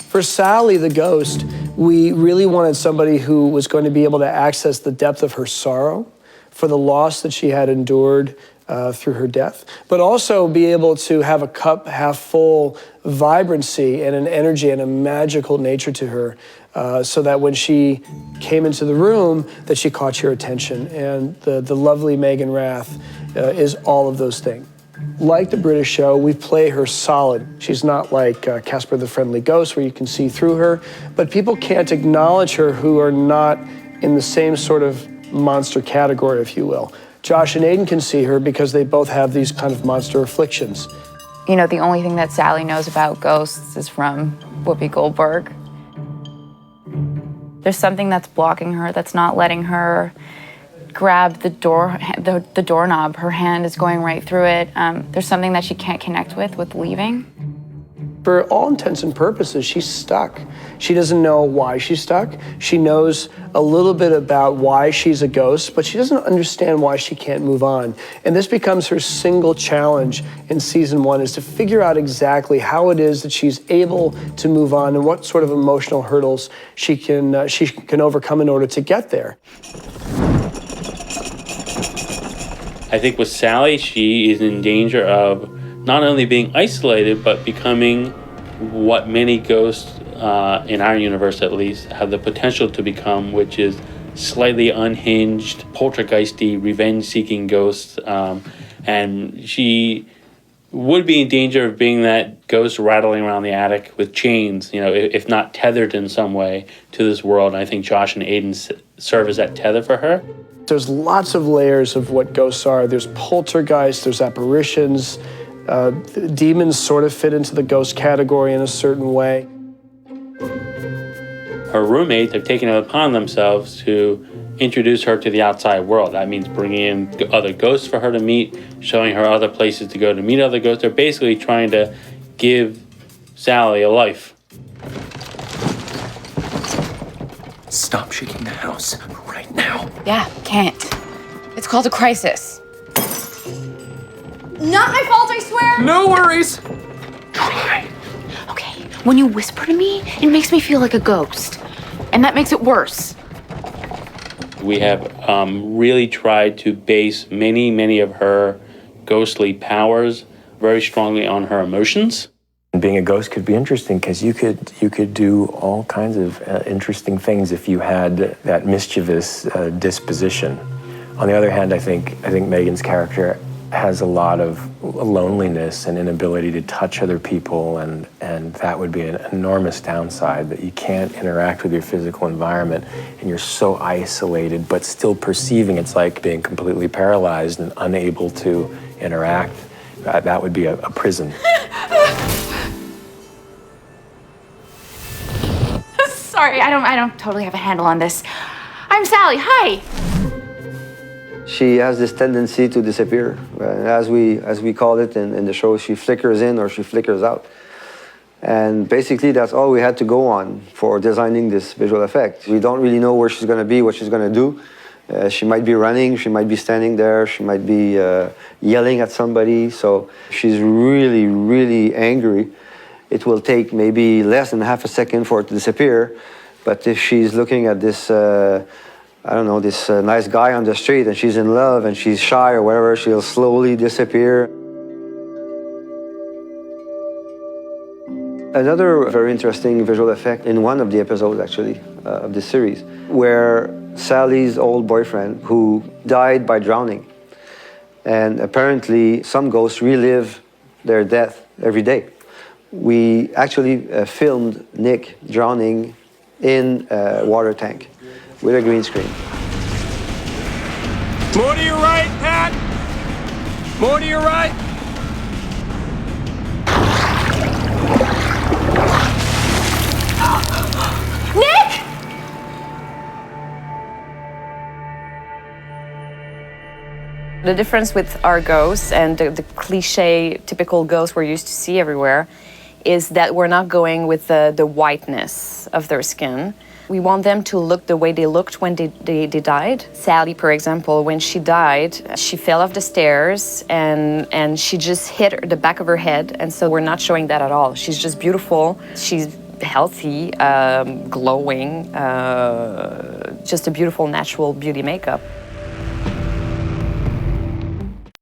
For Sally, the ghost, we really wanted somebody who was going to be able to access the depth of her sorrow for the loss that she had endured through her death, but also be able to have a cup half full vibrancy and an energy and a magical nature to her, so that when she came into the room, that she caught your attention. And the lovely Megan Rath is all of those things. Like the British show, we play her solid. She's not like Casper the Friendly Ghost, where you can see through her, but people can't acknowledge her who are not in the same sort of monster category, if you will. Josh and Aiden can see her because they both have these kind of monster afflictions. You know, the only thing that Sally knows about ghosts is from Whoopi Goldberg. There's something that's blocking her, that's not letting her grab the doorknob. Her hand is going right through it. There's something that she can't connect with leaving. For all intents and purposes, she's stuck. She doesn't know why she's stuck. She knows a little bit about why she's a ghost, but she doesn't understand why she can't move on. And this becomes her single challenge in season 1, is to figure out exactly how it is that she's able to move on and what sort of emotional hurdles she can overcome in order to get there. I think with Sally, she is in danger of not only being isolated, but becoming what many ghosts, in our universe at least, have the potential to become, which is slightly unhinged, poltergeisty, revenge-seeking ghosts. And she would be in danger of being that ghost rattling around the attic with chains, you know, if not tethered in some way to this world. And I think Josh and Aiden serve as that tether for her. There's lots of layers of what ghosts are. There's poltergeists, there's apparitions. Demons sort of fit into the ghost category in a certain way. Her roommates have taken it upon themselves to introduce her to the outside world. That means bringing in other ghosts for her to meet, showing her other places to go to meet other ghosts. They're basically trying to give Sally a life. Stop shaking the house right now. Yeah, can't. It's called a crisis. Not my fault, I swear! No worries. Try. Okay, when you whisper to me, it makes me feel like a ghost. And that makes it worse. We have really tried to base many of her ghostly powers very strongly on her emotions. Being a ghost could be interesting because you could do all kinds of interesting things if you had that mischievous disposition. On the other hand, I think Megan's character has a lot of loneliness and inability to touch other people, and that would be an enormous downside, that you can't interact with your physical environment and you're so isolated but still perceiving. It's like being completely paralyzed and unable to interact. That would be a prison. Sorry, I don't totally have a handle on this. I'm Sally, hi! She has this tendency to disappear. As we call it in the show, she flickers in or she flickers out. And basically, that's all we had to go on for designing this visual effect. We don't really know where she's going to be, what she's going to do. She might be running, she might be standing there, she might be yelling at somebody. So she's really angry. It will take maybe less than half a second for it to disappear. But if she's looking at this, I don't know, this nice guy on the street and she's in love and she's shy or whatever, she'll slowly disappear. Another very interesting visual effect in one of the episodes, actually, of this series, where Sally's old boyfriend, who died by drowning, and apparently some ghosts relive their death every day. We actually filmed Nick drowning in a water tank with a green screen. More to your right, Pat. More to your right. Nick! The difference with our ghosts and the cliche typical ghosts we're used to see everywhere is that we're not going with the whiteness of their skin. We want them to look the way they looked when they died. Sally, for example, when she died, she fell off the stairs and she just hit the back of her head. And so we're not showing that at all. She's just beautiful. She's healthy, glowing, just a beautiful natural beauty makeup.